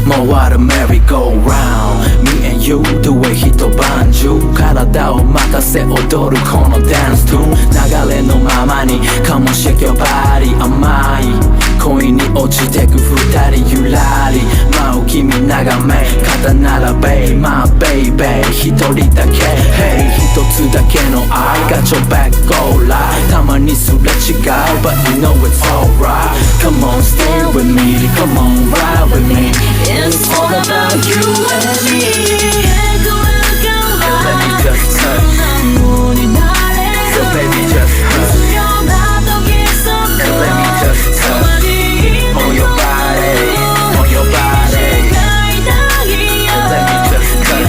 回るメリーゴーラウンド Me and you どえ一晩中体を任せ踊るこのダンストゥーン流れのままに Come on shake your body 甘い恋に落ちてく二人ゆらり舞う君眺め肩並べ My baby 一人だけ Hey 一つだけの愛 Got your back go live たまにすれ違う But you know it's alright Come on stay with me Come on ride with me It's all about you and me Let me just touch So baby just touch And let me just touch On your body On your body And let me just touch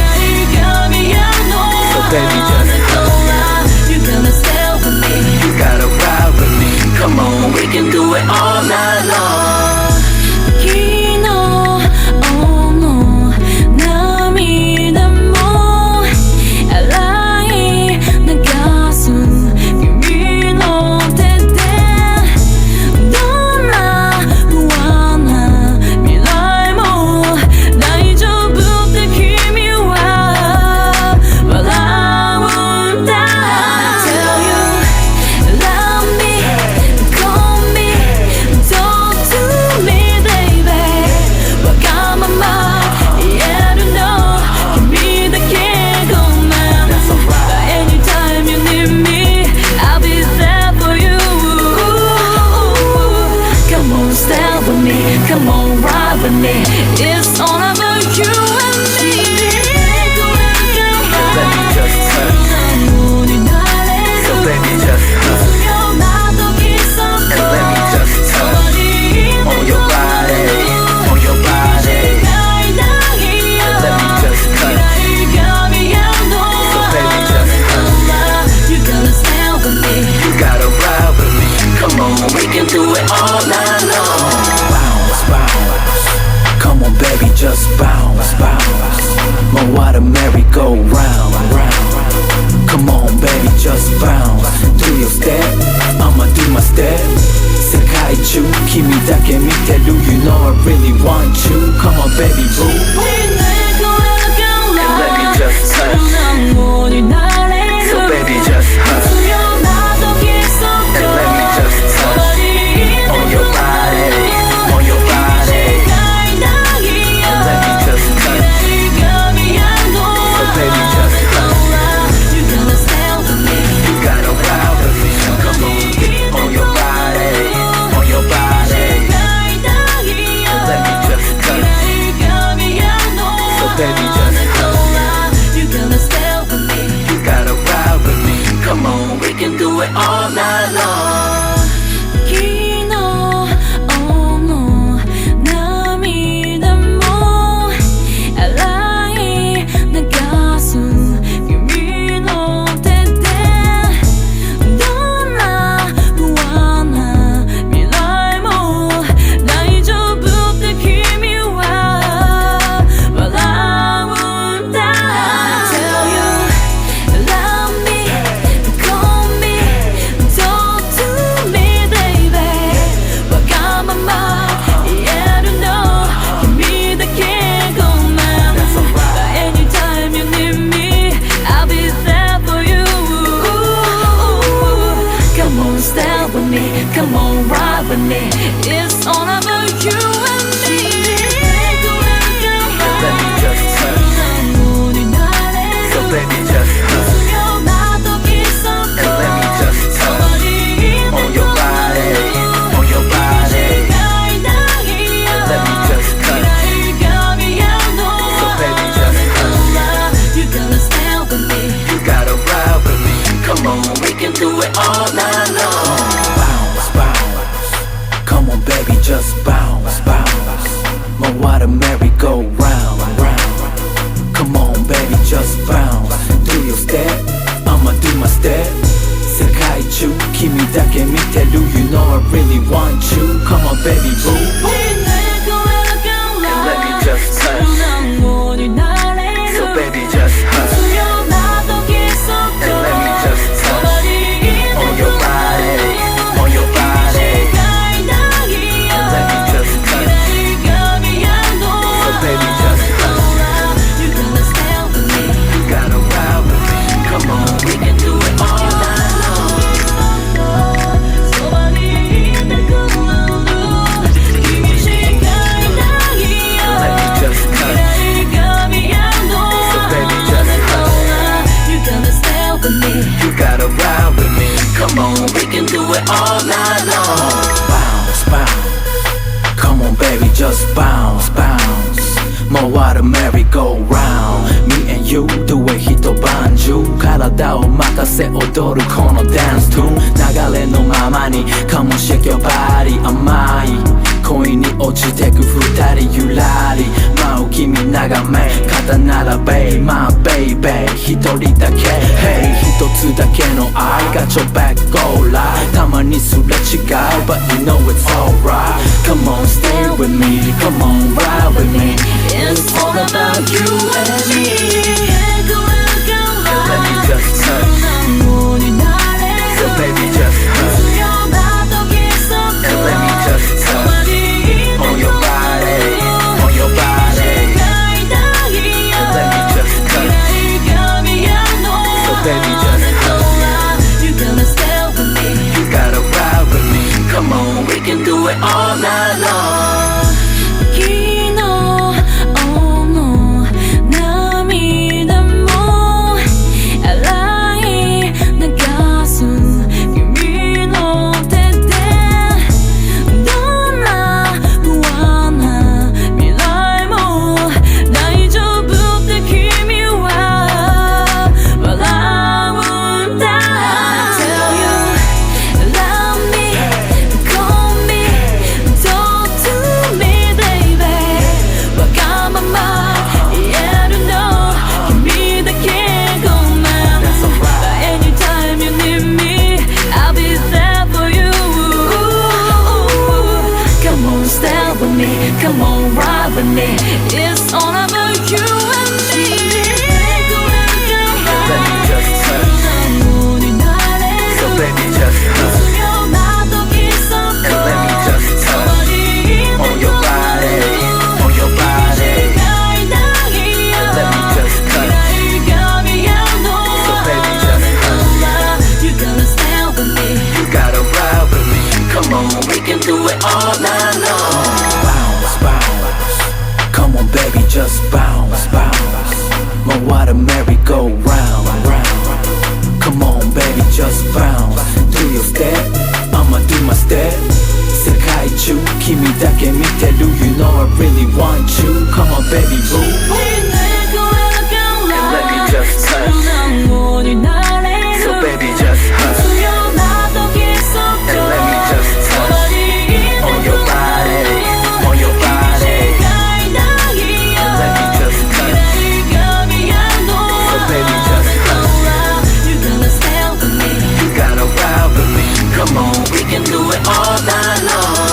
So baby just touch You gotta stay with me You gotta ride with me Come on we can do it all night long Come on, ride with me. It's all about you and me. Let me just touch So baby just touch And let me just touch On your body On your body And let me just touch So baby just touch You gotta stay with me. You gotta ride with me Come on we can do it all night long Come on baby just bounce, bounce 回るメリーゴーラウンド Come on baby just bounce Do your step, I'ma do my step 世界中君だけ見てる You know I really want you Come on baby boo And let me just touch So baby just hush And let me just touch On your body On your body And let me just touch So baby just hush You gotta stay with me. You gotta ride with me Come on your body On your body And let me just touch So baby just hush You gotta stay with me. You gotta ride with me Come on we can do it all night long Come on, ride with me. It's all about you and me. And let me just touch So baby just hush And let me just touch On your body On your body And let me just touch So baby just hush You gotta stay with me. You gotta ride with me Come on we can do it all night long Come on baby just bounce, bounce回るメリーゴーラウンド Come on baby just bounce Do your step, I'ma do my step 世界中君だけ見てる You know I really want you Come on baby boo And let me just touch So baby just hush And let me just touch On your body On your body And let me just touch So baby 回るメリーゴーラウンド Me and you どえ一晩中体を任せ踊るこのダンストゥーン流れのままに Come on shake your body 甘い恋に落ちてく二人ゆらり舞う君眺め肩並べ My baby 一人だけ Hey 一つだけの愛がちょback go live たまにすれ違う But you know it's alright Come on stay with me Come on ride with me It's all about you and me. Let me just touch So baby just touch And let me just touch On your body On your body And let me just touch So baby just touch You gotta stay with me. You gotta ride with me Come on we can do it all night long Come on, ride with me. It's all about you and me. Let me just touch So baby just touch And let me just touch On your body On your body And let me just touch So baby just touch You gotta stay with me. You gotta ride with me Come on we can do it all night long Come on baby just bounce, bounce回るメリーゴーラウンド Come on baby just bounce Do your step, I'ma do my step 世界中君だけ見てる You know I really want you Come on baby boo And let me just touch So baby just hush And let me just touch On your body On your body And let me just touch So baby just hush You gotta stay with me. You gotta ride with me Come on we can do it all night long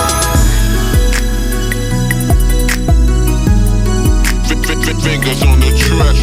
Fingers on the track.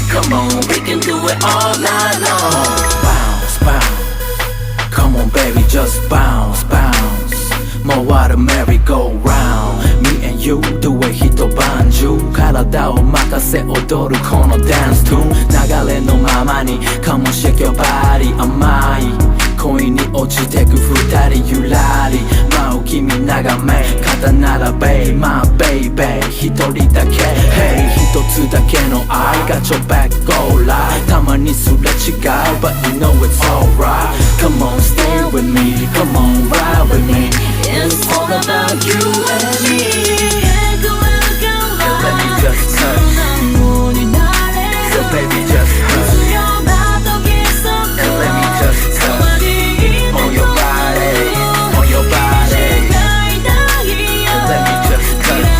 Come on, we can do it all night long Bounce, bounce Come on baby, just bounce, bounce 回るメリーゴーラウンド Me and you どえ一晩中体を任せ踊るこのダンストゥーン流れのままに Come on shake your body 甘い恋に落ちてく二人ゆらり舞う君眺め肩並べ My baby 一人だけ Hey 一つだけの愛がちょback go live たまにすれ違う But you know it's alright Come on stay with me Come on ride with me It's all about you and me. And let me just touch So baby just hush And let me just touch On your body On your body And let me just touch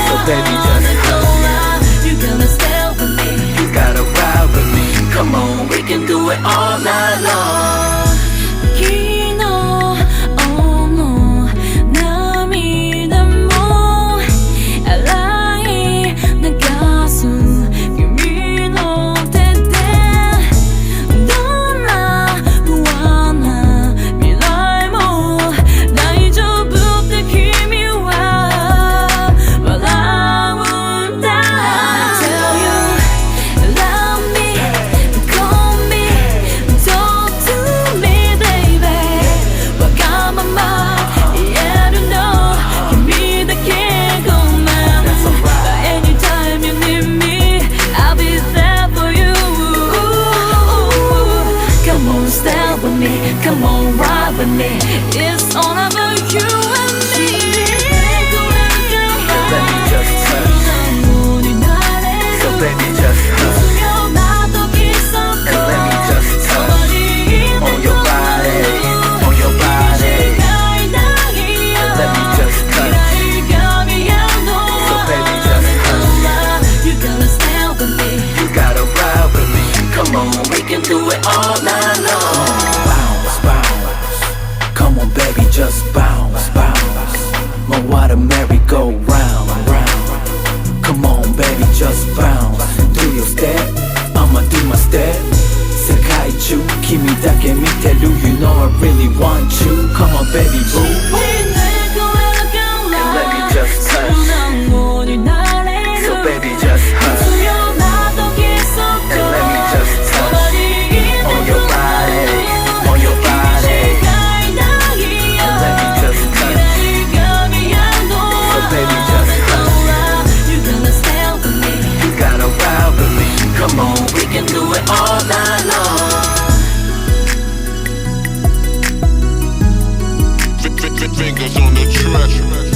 So baby just hush You gotta stay with me. You gotta ride with me Come on we can do it all night long 昨日の波 all night long. Bounce, bounce. Come on, baby, just bounce, bounce. My water merry-go-round, round. Come on, baby, just bounce. Do your step, I'ma do my step. 世界中君だけ見てる You know I really want you. Come on, baby, boo. And let me just touch. So baby, just hush. And let me just touch on your body, on your body. And let me just touch. So baby, just hush. You gotta ride with me. Come on, we can do it all night long. Fingers on the track.